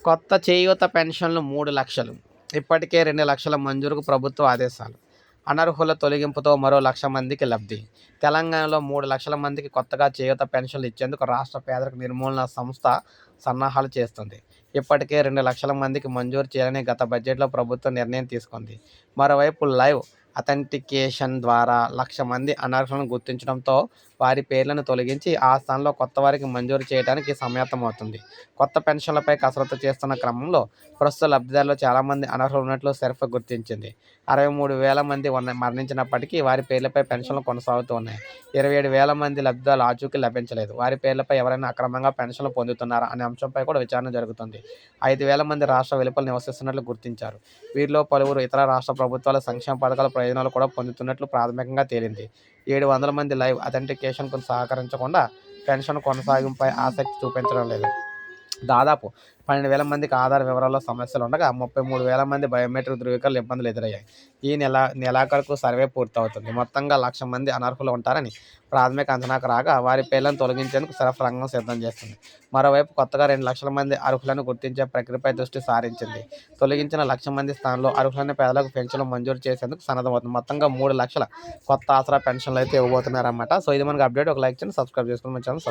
కొత్త చేయూత పెన్షన్లు 3,00,000 ఇప్పటికే 2,00,000 మంజూరుకు ప్రభుత్వ ఆదేశాలు. అనర్హుల తొలగింపుతో మరో 1,00,000 మందికి లబ్ధి. తెలంగాణలో 3,00,000 మందికి కొత్తగా చేయూత పెన్షన్లు ఇచ్చేందుకు రాష్ట్ర పేదరిక నిర్మూలన సంస్థ సన్నాహాలు చేస్తుంది. ఇప్పటికే 2,00,000 మందికి మంజూరు చేయాలని గత బడ్జెట్లో ప్రభుత్వం నిర్ణయం తీసుకుంది. మరోవైపు లైవ్ అథెంటికేషన్ ద్వారా 1,00,000 మంది అనర్హులను గుర్తించడంతో వారి పేర్లను తొలగించి ఆ స్థానంలో కొత్త వారికి మంజూరు చేయడానికి సమాయత్తమవుతుంది. కొత్త పెన్షన్లపై కసరత్తు చేస్తున్న క్రమంలో ప్రస్తుత లబ్ధిదారులు చాలామంది అనర్హులు ఉన్నట్లు సెర్ప్ గుర్తించింది. 63,000 మంది మరణించినప్పటికీ వారి పేర్లపై పెన్షన్లు కొనసాగుతూ ఉన్నాయి. 27,000 మంది లబ్ధిదారులు ఆచూకీ లభించలేదు. వారి పేర్లపై ఎవరైనా అక్రమంగా పెన్షన్లు పొందుతున్నారా అనే అంశంపై కూడా విచారణ జరుగుతుంది. 5,000 మంది రాష్ట్ర వెలుపల నివసిస్తున్నట్లు గుర్తించారు. వీరిలో పలువురు ఇతర రాష్ట్ర ప్రభుత్వాల సంక్షేమ పథకాల ప్రయోజనాలు కూడా పొందుతున్నట్లు ప్రాథమికంగా తేలింది. 700 మంది లైవ్ అథెంటికేషన్కు సహకరించకుండా పెన్షన్ కొనసాగింపుపై ఆసక్తి చూపించడం లేదు. దాదాపు 12,000 మందికి ఆధార్ వివరాల్లో సమస్యలు ఉండగా 33,000 మంది బయోమెట్రిక్ ధృవీకరణలో ఇబ్బందులు ఎదురయ్యాయి. ఈ నెలాఖరుకు సర్వే పూర్తవుతుంది. మొత్తంగా 1,00,000 మంది అనర్హులు ఉంటారని ప్రాథమిక అంచనాకు రాగా వారి పేర్లను తొలగించేందుకు సెర్ప్ రంగం సిద్ధం చేస్తుంది. మరోవైపు కొత్తగా 2,00,000 మంది అర్హులను గుర్తించే ప్రక్రియపై దృష్టి సారించింది. తొలగించిన 1,00,000 మంది స్థానంలో అర్హులైన పేదలకు పెన్షన్లు మంజూరు చేసేందుకు సన్నద్ధమవుతుంది. మొత్తంగా 3,00,000 కొత్త ఆసరా పెన్షన్లు అయితే ఇవ్వబోతున్నారన్నమాట. సో ఇది మనకు అప్డేట్. ఒక లైక్ చేయండి, సబ్స్క్రైబ్ చేసుకోండి మన ఛానల్.